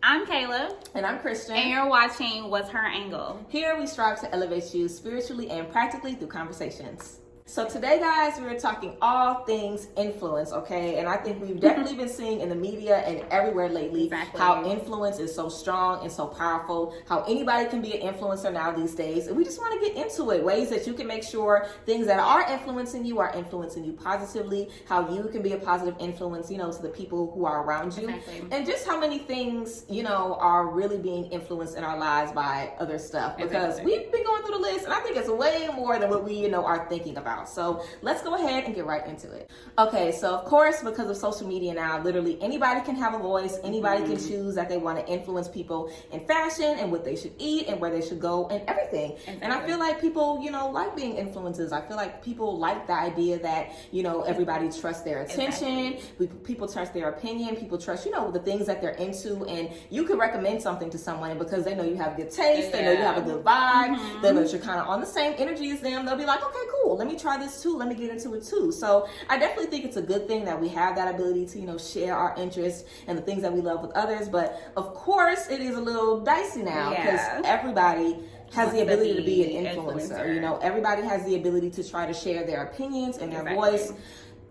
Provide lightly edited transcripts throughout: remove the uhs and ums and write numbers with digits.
I'm Kayla. And I'm Christian. And you're watching What's Her Angle? Here we strive to elevate you spiritually and practically through conversations. So today, guys, we're talking all things influence, okay? And I think we've definitely been seeing in the media and everywhere lately how influence is so strong and so powerful, how anybody can be an influencer now these days. And we just want to get into it, ways that you can make sure things that are influencing you positively, how you can be a positive influence, to the people who are around you. Exactly. And just how many things, are really being influenced in our lives by other stuff. Because we've been going through the list, and I think it's way more than what we, are thinking about. So let's go ahead and get right into it. Okay, so of course, because of social media now, literally anybody can have a voice. Anybody can choose that they want to influence people in fashion and what they should eat and where they should go and everything. And I feel like people, like being influencers. I feel like people like the idea that, everybody trusts their attention. People trust their opinion. People trust, the things that they're into. And you can recommend something to someone because they know you have good taste. They know you have a good vibe. They know that you're kind of on the same energy as them. They'll be like, okay, cool. Let me try this too. Let me get into it too. So I definitely think it's a good thing that we have that ability to, share our interests and the things that we love with others. But of course, it is a little dicey now because everybody has the ability to be an influencer. Everybody has the ability to try to share their opinions and their voice.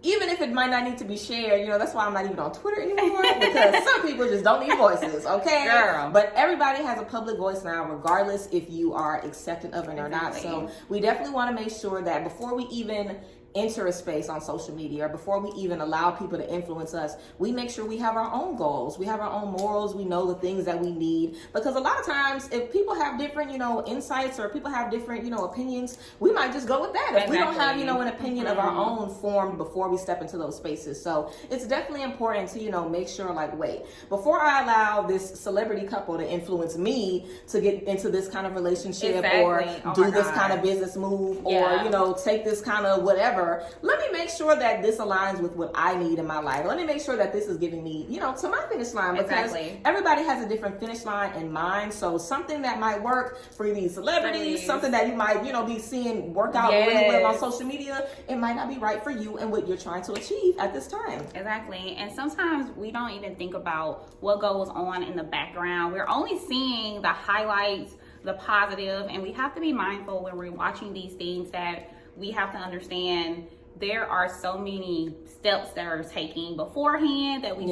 Even if it might not need to be shared, that's why I'm not even on Twitter anymore, because some people just don't need voices, okay? Girl. But everybody has a public voice now, regardless if you are accepting of it or not. So we definitely want to make sure that before we even enter a space on social media, or before we even allow people to influence us, we make sure we have our own goals, we have our own morals, we know the things that we need. Because a lot of times, if people have different, insights, or people have different, opinions, we might just go with that. If we don't have, an opinion of our own formed before we step into those spaces. So it's definitely important to, make sure, wait, before I allow this celebrity couple to influence me to get into this kind of relationship or do this kind of business move or, take this kind of whatever, let me make sure that this aligns with what I need in my life. Let me make sure that this is giving me, to my finish line, because everybody has a different finish line in mind. So something that might work for these celebrities, something that you might, be seeing work out really well on social media, it might not be right for you and what you're trying to achieve at this time. Exactly. And sometimes we don't even think about what goes on in the background. We're only seeing the highlights, the positive, and we have to be mindful when we're watching these things that we have to understand there are so many steps that are taking beforehand that we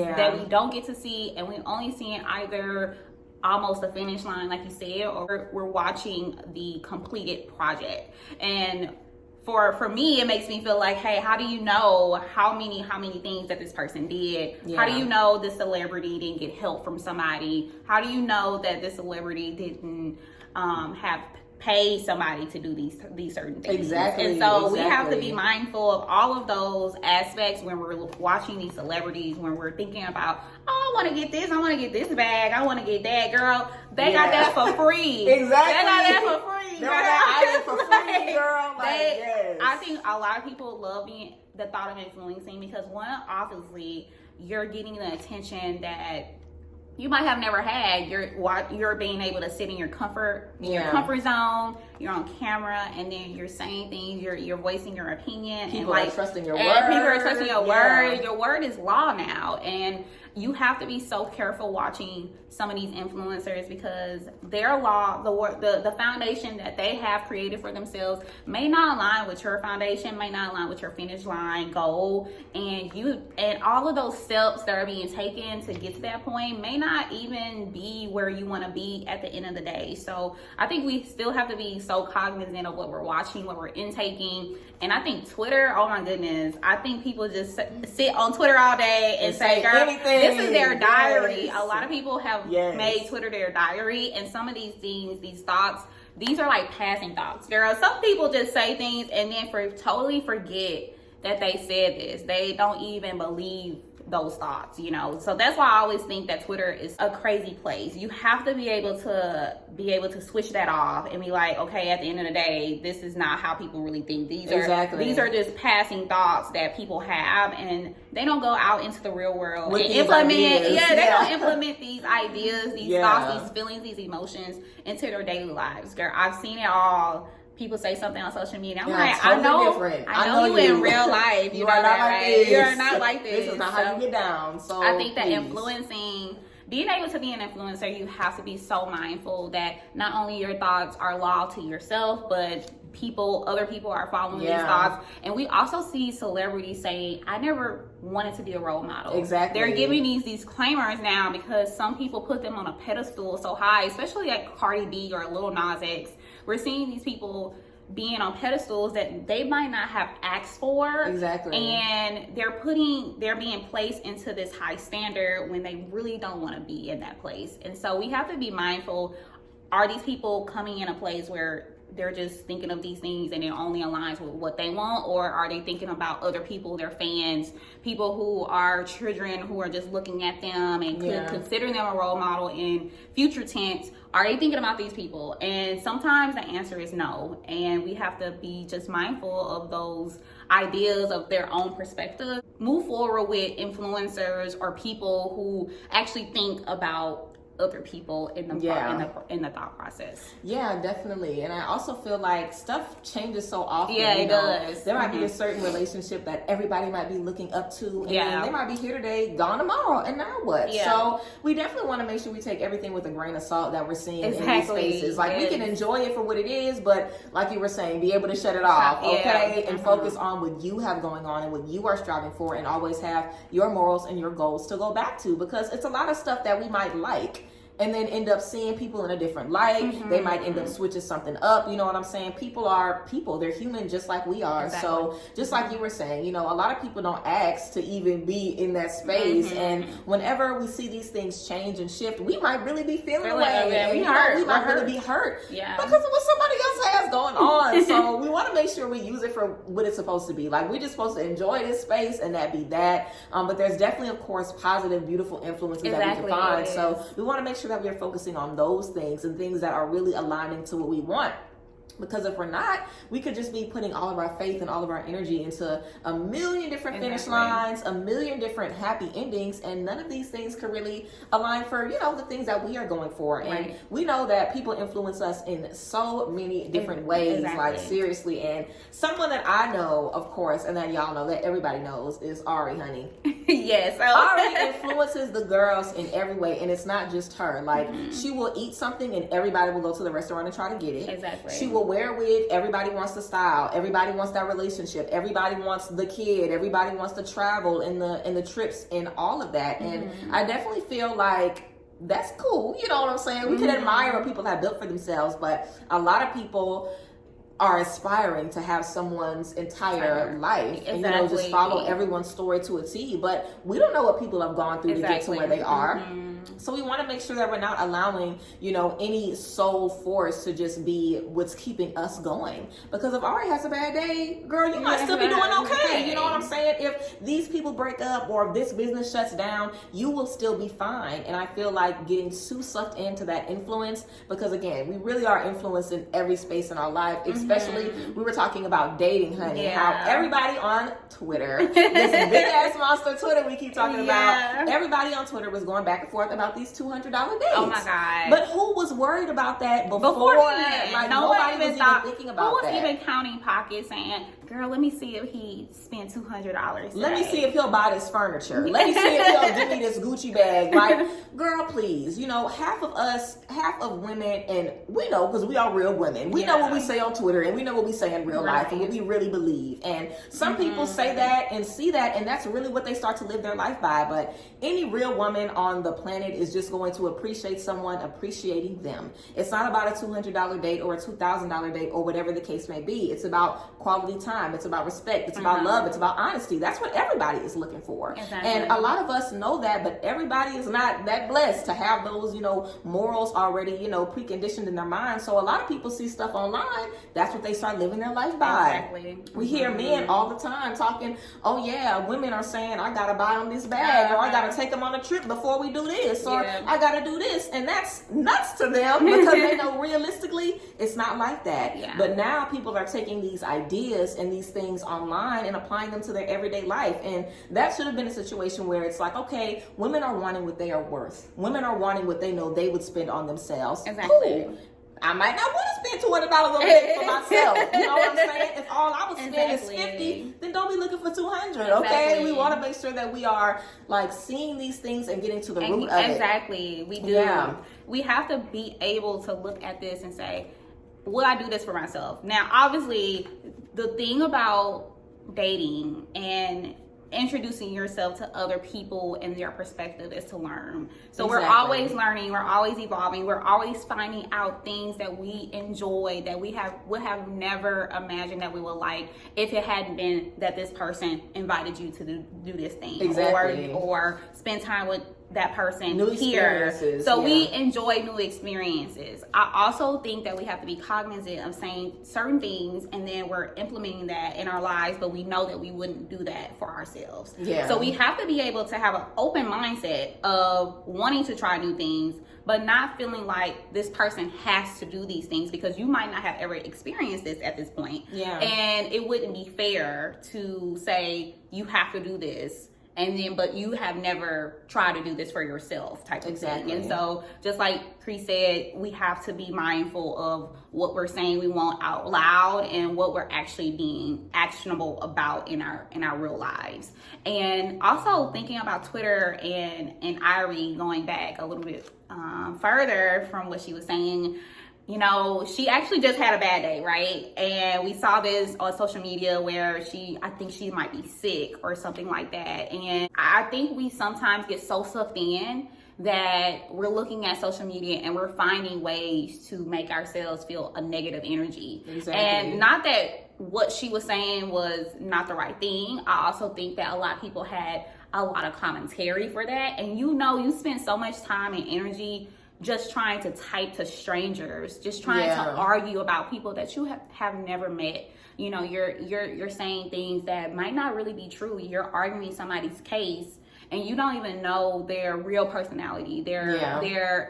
don't get to see, and we only see it either almost the finish line, like you said, or we're watching the completed project. And for me, it makes me feel like, hey, how do you know how many things that this person did? How do you know this celebrity didn't get help from somebody? How do you know that this celebrity didn't have pay somebody to do these certain things? Exactly. And so we have to be mindful of all of those aspects when we're watching these celebrities, when we're thinking about, I want to get this, I want to get this bag, I want to get that. Girl, they got that for free. Exactly. They got that for free. They got that for free, girl. I think a lot of people love the thought of influencing because, one, obviously, you're getting the attention that you might have never had. You're being able to sit in your comfort zone. You're on camera, and then you're saying things. You're voicing your opinion. People are trusting your word. People are trusting your word. Your word is law now, and you have to be so careful watching some of these influencers because their law, the foundation that they have created for themselves may not align with your foundation, may not align with your finish line goal, and all of those steps that are being taken to get to that point may not even be where you want to be at the end of the day. So I think we still have to be so cognizant of what we're watching, what we're intaking. And I think Twitter, oh my goodness, I think people just sit on Twitter all day and say, girl, anything. This is their diary. A lot of people have made Twitter their diary, and some of these things, these thoughts, these are like passing thoughts. Girl, some people just say things and then totally forget that they said this. They don't even believe those thoughts, so that's why I always think that Twitter is a crazy place. You have to be able to switch that off and be like, okay, at the end of the day, this is not how people really think. These are just passing thoughts that people have, and they don't go out into the real world and implement they don't implement these ideas, these thoughts, these feelings, these emotions into their daily lives. Girl, I've seen it all. People say something on social media. I'm like, totally I know you in real life. You are know not that, like right? this. You're not like this. This is not how you get down. So I think that influencing being able to be an influencer, you have to be so mindful that not only your thoughts are loyal to yourself, but other people are following these thoughts. And we also see celebrities saying, I never wanted to be a role model. Exactly. They're giving these disclaimers now because some people put them on a pedestal so high, especially like Cardi B or Lil Nas X. We're seeing these people being on pedestals that they might not have asked for. Exactly. And they're being placed into this high standard when they really don't want to be in that place. And so we have to be mindful. Are these people coming in a place where they're just thinking of these things and it only aligns with what they want, or are they thinking about other people, their fans, people who are children who are just looking at them and could consider them a role model in future tense? Are they thinking about these people? And sometimes the answer is no, and we have to be just mindful of those ideas of their own perspective. Move forward with influencers or people who actually think about other people in the thought process. Yeah, definitely. And I also feel like stuff changes so often. Yeah, it does. There might be a certain relationship that everybody might be looking up to, and then they might be here today, gone tomorrow, and now what? So we definitely want to make sure we take everything with a grain of salt that we're seeing in these spaces. Like we can enjoy it for what it is, but like you were saying, be able to shut it off, okay? And focus on what you have going on and what you are striving for, and always have your morals and your goals to go back to, because it's a lot of stuff that we might like and then end up seeing people in a different light. They might end up switching something up. You know what I'm saying? People are people. They're human just like we are. Exactly. So just like you were saying, you know, a lot of people don't ask to even be in that space. And whenever we see these things change and shift, we might really be feeling away. We might really be hurt because of what somebody else has going on. So we want to make sure we use it for what it's supposed to be. Like, we're just supposed to enjoy this space and that be that. But there's definitely, of course, positive, beautiful influences that we can find. So we want to make sure that we're focusing on those things and things that are really aligning to what we want. Because if we're not, we could just be putting all of our faith and all of our energy into a million different finish lines, a million different happy endings, and none of these things could really align for, you know, the things that we are going for. And we know that people influence us in so many different ways, like seriously. And someone that I know, of course, and that y'all know, that everybody knows, is Ari, honey. Yes. Ari influences the girls in every way, and it's not just her. Like, she will eat something and everybody will go to the restaurant and try to get it. Exactly. She will wear a wig, everybody wants the style, everybody wants that relationship, everybody wants the kid, everybody wants to travel and the trips and all of that. And I definitely feel like that's cool, you know what I'm saying? We can admire what people have built for themselves, but a lot of people are aspiring to have someone's entire life and, you know, just follow everyone's story to a T, but we don't know what people have gone through to get to where they are. So we want to make sure that we're not allowing, you know, any soul force to just be what's keeping us going. Because if Ari has a bad day, girl, you might still be doing okay. You know what I'm saying? If these people break up or if this business shuts down, you will still be fine. And I feel like getting too sucked into that influence, because again, we really are influenced in every space in our life, especially we were talking about dating, honey. How everybody on Twitter, this big ass monster Twitter we keep talking about, everybody on Twitter was going back and forth about these $200 dates. Oh my God. But who was worried about that before? Like, nobody was even thinking about that. Who was even counting pockets saying, girl, let me see if he spent $200 Let me see if he'll buy this furniture. Let me see if he'll give me this Gucci bag. Like, girl, please. You know, half of women, and we know because we are real women. We know what we say on Twitter, and we know what we say in real life, and what we really believe. And some people say that and see that, and that's really what they start to live their life by. But any real woman on the planet is just going to appreciate someone appreciating them. It's not about a $200 date or a $2,000 date or whatever the case may be. It's about quality time. It's about respect. It's about love. It's about honesty. That's what everybody is looking for. And a lot of us know that, but everybody is not that blessed to have those, you know, morals already, you know, preconditioned in their mind. So a lot of people see stuff online. That's what they start living their life by. We hear men all the time talking, oh yeah, women are saying, I gotta buy them this bag, or I gotta take them on a trip before we do this, or I gotta do this. And that's nuts to them because they know realistically it's not like that. But now people are taking these ideas and these things online and applying them to their everyday life. And that should have been a situation where it's like, okay, women are wanting what they are worth. Women are wanting what they know they would spend on themselves. Cool. I might not want to spend $200 a week for myself. You know what I'm saying? If all I was spending is $50, then don't be looking for $200. Okay, we want to make sure that we are like seeing these things and getting to the root of it. Exactly, we do. Yeah. We have to be able to look at this and say, will I do this for myself? Now, obviously, the thing about dating and introducing yourself to other people and their perspective is to learn. So we're always learning, we're always evolving, we're always finding out things that we enjoy that we would have never imagined that we would like if it hadn't been that this person invited you to do this thing. Or spend time with that person new experiences. So we enjoy new experiences. I also think that we have to be cognizant of saying certain things and then we're implementing that in our lives, but we know that we wouldn't do that for ourselves. So we have to be able to have an open mindset of wanting to try new things, but not feeling like this person has to do these things because you might not have ever experienced this at this point. And it wouldn't be fair to say you have to do this and then but you have never tried to do this for yourself type of thing. And so just like Cree said, we have to be mindful of what we're saying we want out loud and what we're actually being actionable about in our real lives. And also thinking about Twitter and Irie, going back a little bit further from what she was saying, you know, she actually just had a bad day, right? And we saw this on social media where I think she might be sick or something like that. And I think we sometimes get so sucked in that we're looking at social media and we're finding ways to make ourselves feel a negative energy. And not that what she was saying was not the right thing. I also think that a lot of people had a lot of commentary for that. And you know, you spend so much time and energy just trying to type to strangers, just trying to argue about people that you have never met. You know, you're saying things that might not really be true. You're arguing somebody's case and you don't even know their real personality, their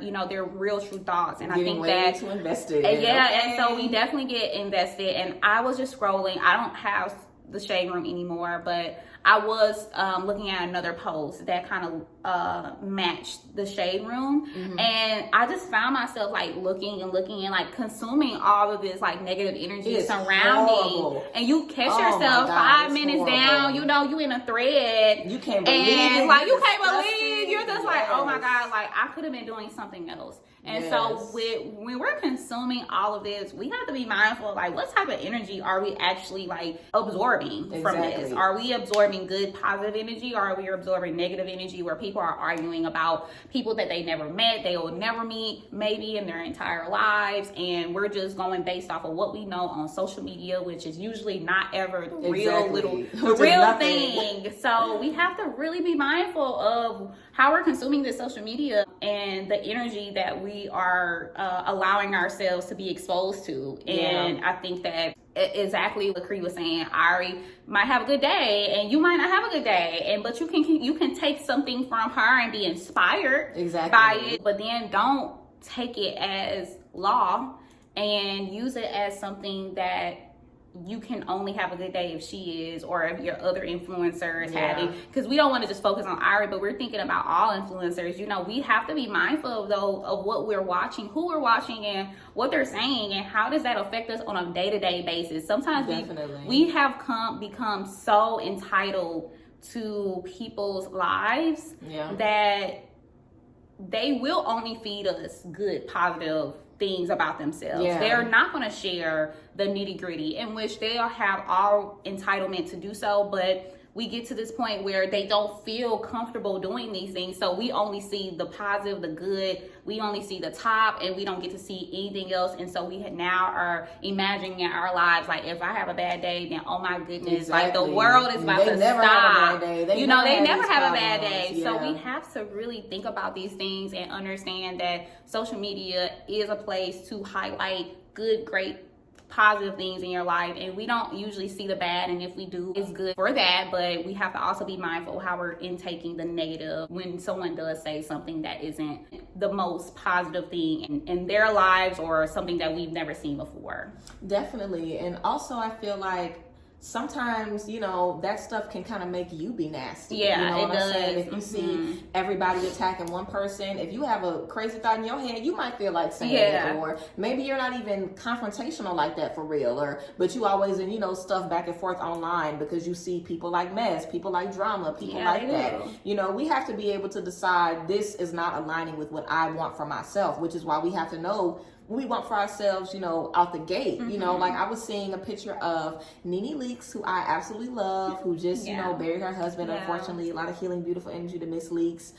you know, their real true thoughts. And I think that too invested. And so we definitely get invested. And I was just scrolling. I don't have the shade room anymore, but I was looking at another post that kind of matched the shade room, and I just found myself like looking and like consuming all of this like negative energy surrounding, and you catch yourself 5 minutes down, you know, you in a thread, you can't believe it, like you can't believe, you're just like, oh my God, like I could have been doing something else. And so when we're consuming all of this, we have to be mindful of like what type of energy are we actually like absorbing from this? Are we absorbing good positive energy, or are we absorbing negative energy where people are arguing about people that they never met, they will never meet maybe in their entire lives, and we're just going based off of what we know on social media, which is usually not ever the real thing. So we have to really be mindful of how we're consuming this social media and the energy that we are allowing ourselves to be exposed to. And I think that exactly what Cree was saying, Ari might have a good day and you might not have a good day, but you can take something from her and be inspired by it, but then don't take it as law and use it as something that you can only have a good day if she is, or if your other influencer is having, because we don't want to just focus on Ari, but we're thinking about all influencers. You know, we have to be mindful of what we're watching, who we're watching, and what they're saying, and how does that affect us on a day-to-day basis. Sometimes we have become so entitled to people's lives that they will only feed us good, positive things about themselves. They're not going to share the nitty-gritty, in which they'll have all entitlement to do so, but we get to this point where they don't feel comfortable doing these things, so we only see the positive, the good, we only see the top, and we don't get to see anything else. And so we now are imagining in our lives, like, if I have a bad day, then oh my goodness, like the world is about to stop. They never have a bad day. So we have to really think about these things and understand that social media is a place to highlight good, great, positive things in your life, and we don't usually see the bad, and if we do, it's good for that. But we have to also be mindful how we're intaking the negative when someone does say something that isn't the most positive thing in their lives, or something that we've never seen before. Definitely. And also I feel like sometimes, you know, that stuff can kind of make you be nasty. Yeah, you know what it I'm saying? does. If you see everybody attacking one person, if you have a crazy thought in your head, you might feel like saying it, or maybe you're not even confrontational like that for real, but you always in, you know, stuff back and forth online because you see people like mess, people like drama, people like that. You know, we have to be able to decide this is not aligning with what I want for myself, which is why we have to know we want for ourselves, you know, out the gate. You know, like I was seeing a picture of Nene Leakes, who I absolutely love, who just, you know, buried her husband. Unfortunately, a lot of healing, beautiful energy to Miss Leakes.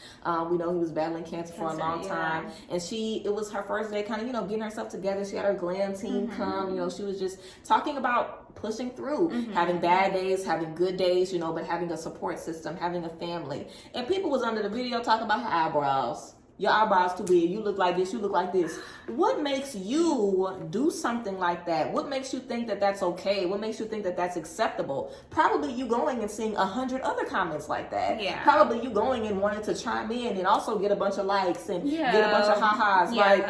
We know he was battling cancer for a long time. And it was her first day kind of, you know, getting herself together. She had her glam team come, you know, she was just talking about pushing through, having bad days, having good days, you know, but having a support system, having a family. And people was under the video talking about her eyebrows. Your eyebrows too big. You look like this. You look like this. What makes you do something like that? What makes you think that that's okay? What makes you think that that's acceptable? Probably you going and seeing 100 other comments like that. Probably you going and wanting to chime in and also get a bunch of likes and get a bunch of ha-has. Like,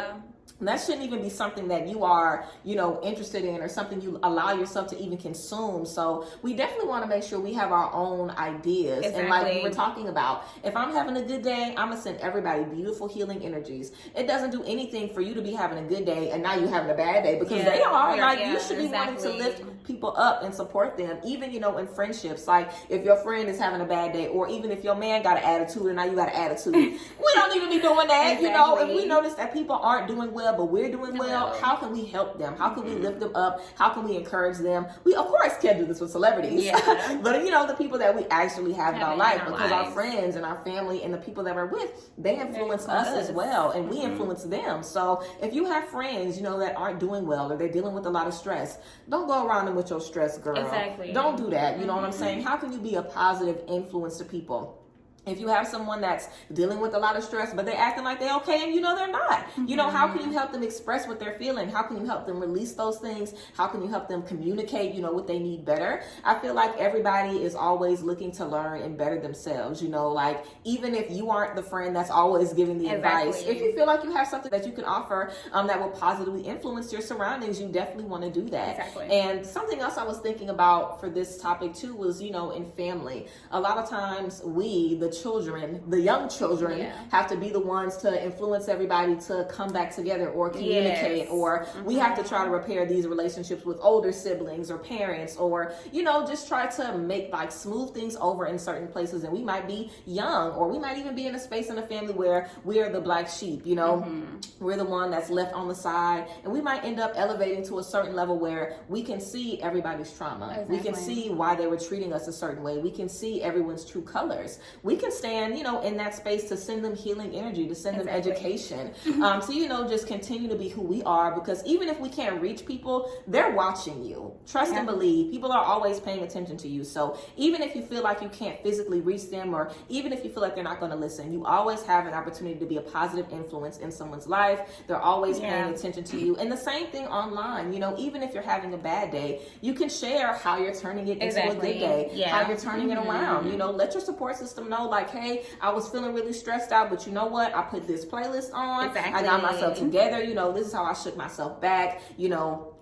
that shouldn't even be something that you are, you know, interested in or something you allow yourself to even consume. So we definitely want to make sure we have our own ideas. And like we were talking about, if I'm having a good day, I'm going to send everybody beautiful healing energies. It doesn't do anything for you to be having a good day and now you're having a bad day, because they are. Like, you should be wanting to lift people up and support them, even, you know, in friendships. Like, if your friend is having a bad day, or even if your man got an attitude and now you got an attitude, we don't need to be doing that. You know, if we notice that people aren't doing well, but we're doing well, how can we help them? How can we lift them up? How can we encourage them? We, of course, can't do this with celebrities, but, you know, the people that we actually have in our life, because our friends and our family and the people that we're with, they influence us as well, and we influence them. So if you have friends, you know, that aren't doing well, or they're dealing with a lot of stress, don't go around them with your stress, girl. Don't do that. You know what I'm saying? How can you be a positive influence to people? If you have someone that's dealing with a lot of stress, but they're acting like they're okay and you know they're not, you know, how can you help them express what they're feeling? How can you help them release those things? How can you help them communicate, you know, what they need better? I feel like everybody is always looking to learn and better themselves, you know, like, even if you aren't the friend that's always giving the advice, if you feel like you have something that you can offer that will positively influence your surroundings, you definitely want to do that. And something else I was thinking about for this topic too was, you know, in family, a lot of times we, the young children, have to be the ones to influence everybody to come back together or communicate, or we have to try to repair these relationships with older siblings or parents, or, you know, just try to make, like, smooth things over in certain places. And we might be young, or we might even be in a space in the family where we are the black sheep, you know, we're the one that's left on the side, and we might end up elevating to a certain level where we can see everybody's trauma. We can see why they were treating us a certain way. We can see everyone's true colors. We can stand, you know, in that space to send them healing energy, to send them education, to, you know, just continue to be who we are, because even if we can't reach people, they're watching you. Trust and believe. People are always paying attention to you. So even if you feel like you can't physically reach them, or even if you feel like they're not going to listen, you always have an opportunity to be a positive influence in someone's life. They're always paying attention to you. And the same thing online, you know, even if you're having a bad day, you can share how you're turning it into a good day, how you're turning it around. You know, let your support system know, like, hey, I was feeling really stressed out, but you know what? I put this playlist on. I got myself together. You know, this is how I shook myself back. You know,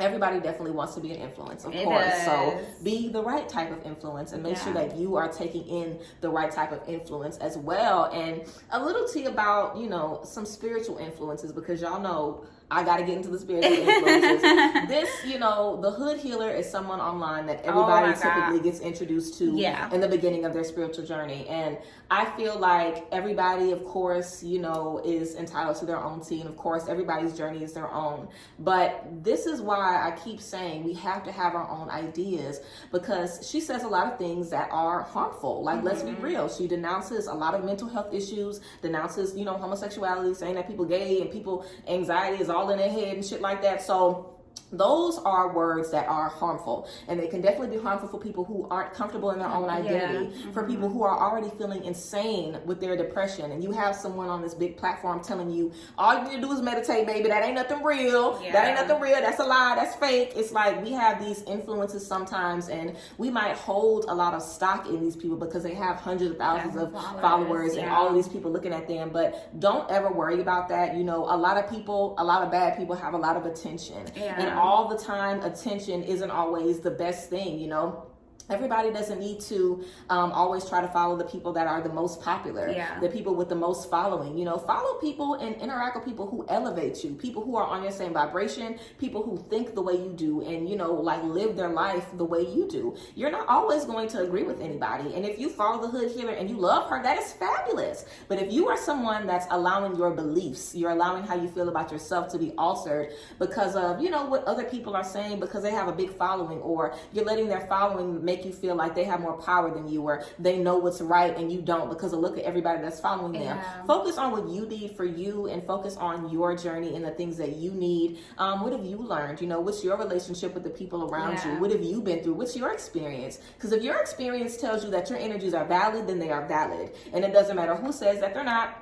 everybody definitely wants to be an influence, of course. So be the right type of influence, and make sure that you are taking in the right type of influence as well. And a little tea about, you know, some spiritual influences, because y'all know I got to get into the spiritual influences. This, you know, the hood healer is someone online that everybody typically gets introduced to in the beginning of their spiritual journey. And I feel like everybody, of course, you know, is entitled to their own tea. And of course, everybody's journey is their own. But this is why I keep saying we have to have our own ideas, because she says a lot of things that are harmful. Like, let's be real. She denounces a lot of mental health issues, denounces, you know, homosexuality, saying that people gay and people anxiety is all in their head and shit like that. So those are words that are harmful, and they can definitely be harmful for people who aren't comfortable in their own identity, for people who are already feeling insane with their depression. And you have someone on this big platform telling you, all you need to do is meditate, baby. That ain't nothing real. That ain't nothing real. That's a lie. That's fake. It's like we have these influences sometimes, and we might hold a lot of stock in these people because they have hundreds of thousands of followers and all of these people looking at them. But don't ever worry about that. You know, a lot of people, a lot of bad people have a lot of attention. And all the time attention isn't always the best thing, you know. Everybody doesn't need to always try to follow the people that are the most popular, the people with the most following. You know, follow people and interact with people who elevate you, people who are on your same vibration, people who think the way you do and, you know, like live their life the way you do. You're not always going to agree with anybody. And if you follow the hood healer and you love her, that is fabulous. But if you are someone that's allowing your beliefs, you're allowing how you feel about yourself to be altered because of, you know, what other people are saying because they have a big following, or you're letting their following make you feel like they have more power than you, or they know what's right and you don't because of look at everybody that's following them. Focus on what you need for you and focus on your journey and the things that you need. What have you learned? You know, what's your relationship with the people around you? What have you been through? What's your experience? Because if your experience tells you that your energies are valid, then they are valid. And it doesn't matter who says that they're not.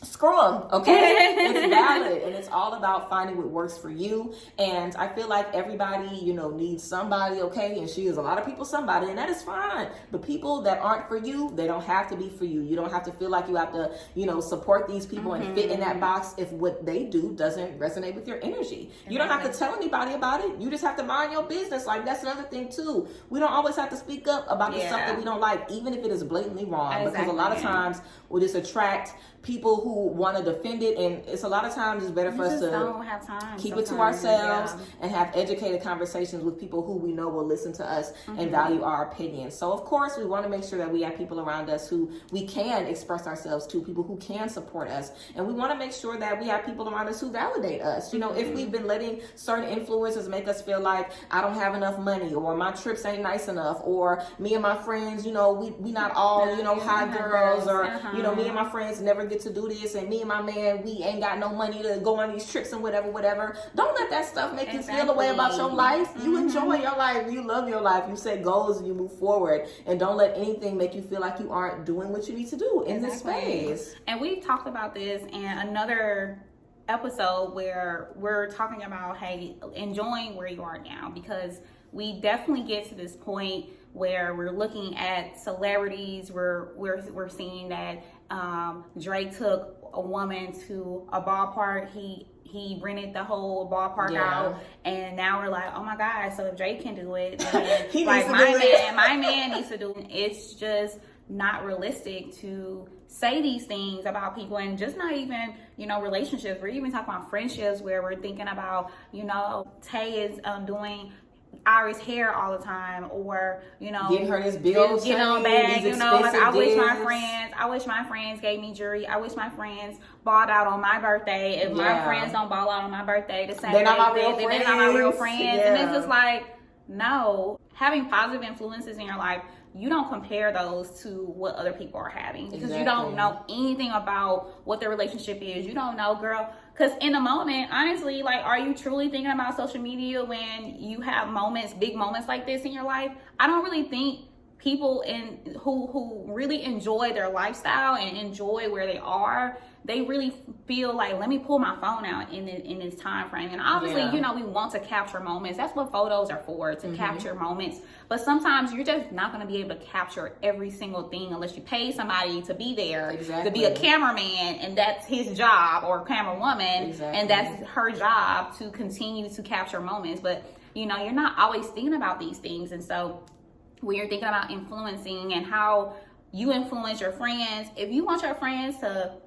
Screw them, okay? It's valid, and it's all about finding what works for you. And I feel like everybody, you know, needs somebody, okay? And she is a lot of people somebody, and that is fine. But people that aren't for you, they don't have to be for you. You don't have to feel like you have to, you know, support these people and fit in that box if what they do doesn't resonate with your energy. You don't have to tell anybody about it. You just have to mind your business. Like, that's another thing too. We don't always have to speak up about the stuff that we don't like, even if it is blatantly wrong. Because a lot of times we'll just attract people who want to defend it, and it's a lot of times it's better for us to don't have time keep it to ourselves and have educated conversations with people who we know will listen to us and value our opinions. So of course we want to make sure that we have people around us who we can express ourselves to, people who can support us, and we want to make sure that we have people around us who validate us. You know, if we've been letting certain influences make us feel like I don't have enough money, or my trips ain't nice enough, or me and my friends, you know, we not all, you know, hot girls, or you know, me and my friends never get to do this, and me and my man, we ain't got no money to go on these trips and whatever. Don't let that stuff make you feel the way about your life. You enjoy your life, you love your life, you set goals and you move forward, and don't let anything make you feel like you aren't doing what you need to do in this space. And we've talked about this in another episode where we're talking about, hey, enjoying where you are now, because we definitely get to this point where we're looking at celebrities. We're seeing that Drake took a woman to a ballpark. He rented the whole ballpark out, and now we're like, oh my God! So if Drake can do it, then like my man needs to do it. It's just not realistic to say these things about people, and just not even, you know, relationships. We're even talking about friendships where we're thinking about, you know, Tay is doing Iris hair all the time, or, you know, getting her this bill, getting on bag, you know, like I wish my friends gave me jewelry. I wish my friends balled out on my birthday. If my friends don't ball out on my birthday the same day, they're not my real friends. And it's just like, no, having positive influences in your life, you don't compare those to what other people are having, because you don't know anything about what their relationship is. You don't know, girl, because in the moment, honestly, like, are you truly thinking about social media when you have moments, big moments like this in your life? I don't really think people who really enjoy their lifestyle and enjoy where they are, they really feel like, let me pull my phone out in this time frame. And obviously, you know, we want to capture moments. That's what photos are for, to capture moments. But sometimes you're just not going to be able to capture every single thing unless you pay somebody to be there, to be a cameraman, and that's his job, or camera woman, and that's her job to continue to capture moments. But, you know, you're not always thinking about these things. And so when you're thinking about influencing and how you influence your friends, if you want your friends to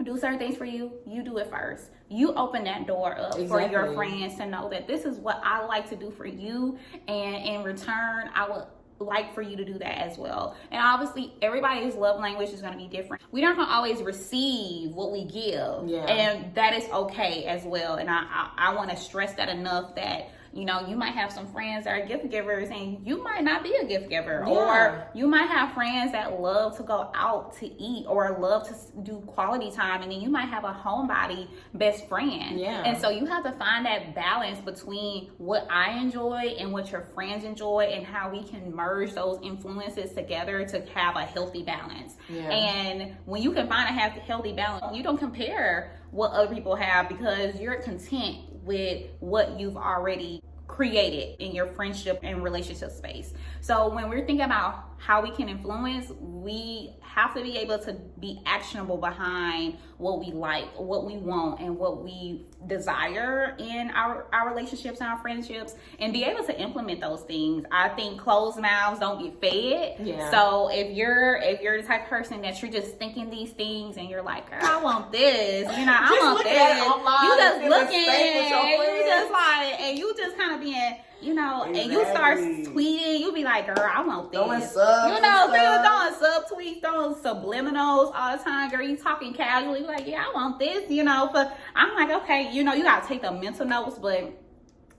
do certain things for you, you do it first. You open that door up for your friends to know that this is what I like to do for you, and in return, I would like for you to do that as well. And obviously, everybody's love language is going to be different. We don't always receive what we give, and that is okay as well. And I want to stress that enough, that, you know, you might have some friends that are gift givers and you might not be a gift giver. Or you might have friends that love to go out to eat or love to do quality time, and then you might have a homebody best friend. And so you have to find that balance between what I enjoy and what your friends enjoy, and how we can merge those influences together to have a healthy balance. And when you can find a healthy balance, you don't compare what other people have, because you're content with what you've already created in your friendship and relationship space. So when we're thinking about how we can influence, we have to be able to be actionable behind what we like, what we want, and what we desire in our relationships and our friendships, and be able to implement those things. I think closed mouths don't get fed. Yeah. So if you're the type of person that you're just thinking these things and you're like, girl, I want this, I want this. You just looking and you just like, and you just kind of being, exactly. and you start tweeting, you be like, girl, I want this. Throwing subs, throwing subtweets, throwing subliminals all the time. Girl, you talking casually, like, yeah, I want this, but I'm like, okay, you gotta take the mental notes, but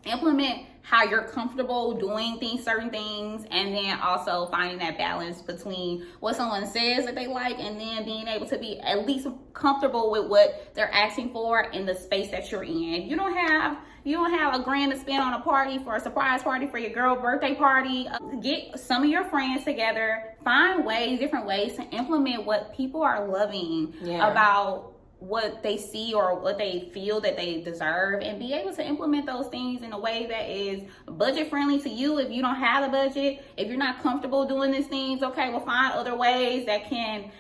implement how you're comfortable doing certain things, and then also finding that balance between what someone says that they like and then being able to be at least comfortable with what they're asking for in the space that you're in. You don't have $1,000 to spend on a party, for a surprise party for your girl birthday party. Get some of your friends together, find different ways to implement what people are loving about what they see or what they feel that they deserve, and be able to implement those things in a way that is budget friendly to you. If you don't have the budget, if you're not comfortable doing these things, okay, we'll find other ways that can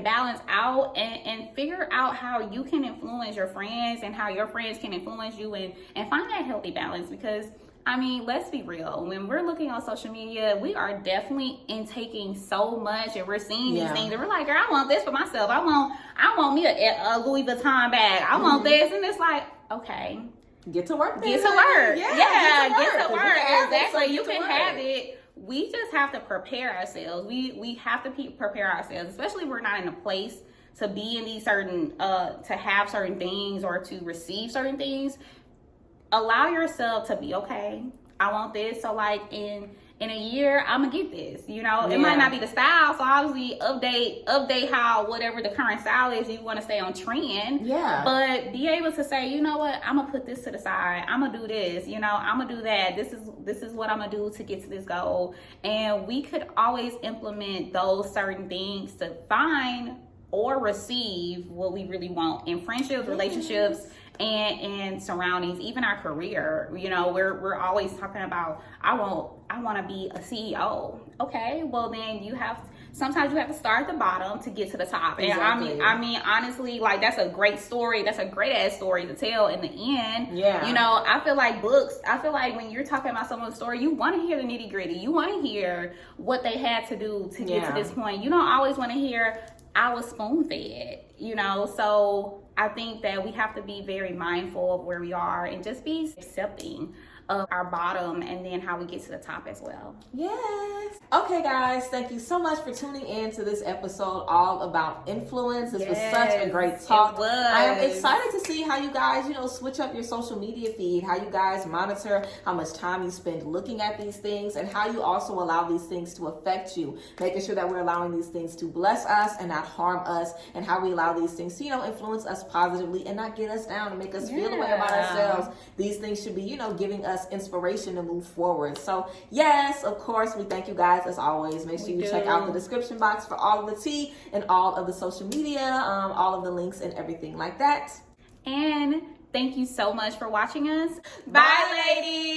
balance out, and figure out how you can influence your friends and how your friends can influence you, and find that healthy balance. Because let's be real. When we're looking on social media, we are definitely intaking so much, and we're seeing these things, and we're like, girl, I want this for myself. I want me a Louis Vuitton bag. I want this, and it's like, okay, get to work. Get to work. Yeah, get to work. Exactly. You can work. have it. We just have to prepare ourselves. We have to prepare ourselves, especially if we're not in a place to be in these certain, to have certain things or to receive certain things. Allow yourself to be, okay, I want this. So like in a year, I'm gonna get this. It might not be the style, so obviously update how whatever the current style is. You want to stay on trend, but be able to say, you know what, I'm gonna put this to the side. I'm gonna do this. I'm gonna do that. This is what I'm gonna do to get to this goal. And we could always implement those certain things to find or receive what we really want in friendships, relationships, and surroundings, even our career. We're always talking about, I want to be a CEO. Okay, well then sometimes you have to start at the bottom to get to the top. Exactly. And honestly, like, that's a great story. That's a great ass story to tell in the end. Yeah. I feel like when you're talking about someone's story, you want to hear the nitty gritty. You want to hear what they had to do to get to this point. You don't always want to hear, I was spoon fed, so I think that we have to be very mindful of where we are and just be accepting of our bottom, and then how we get to the top as well. Yes. Okay, guys, thank you so much for tuning in to this episode all about influence. This was such a great talk. I am excited to see how you guys, switch up your social media feed, how you guys monitor how much time you spend looking at these things, and how you also allow these things to affect you, making sure that we're allowing these things to bless us and not harm us, and how we allow these things to, influence us positively and not get us down and make us feel the way about ourselves. These things should be, giving us inspiration to move forward. So yes, of course, we thank you guys as always. Make sure you check out the description box for all of the tea and all of the social media, all of the links and everything like that. And thank you so much for watching us. Bye ladies.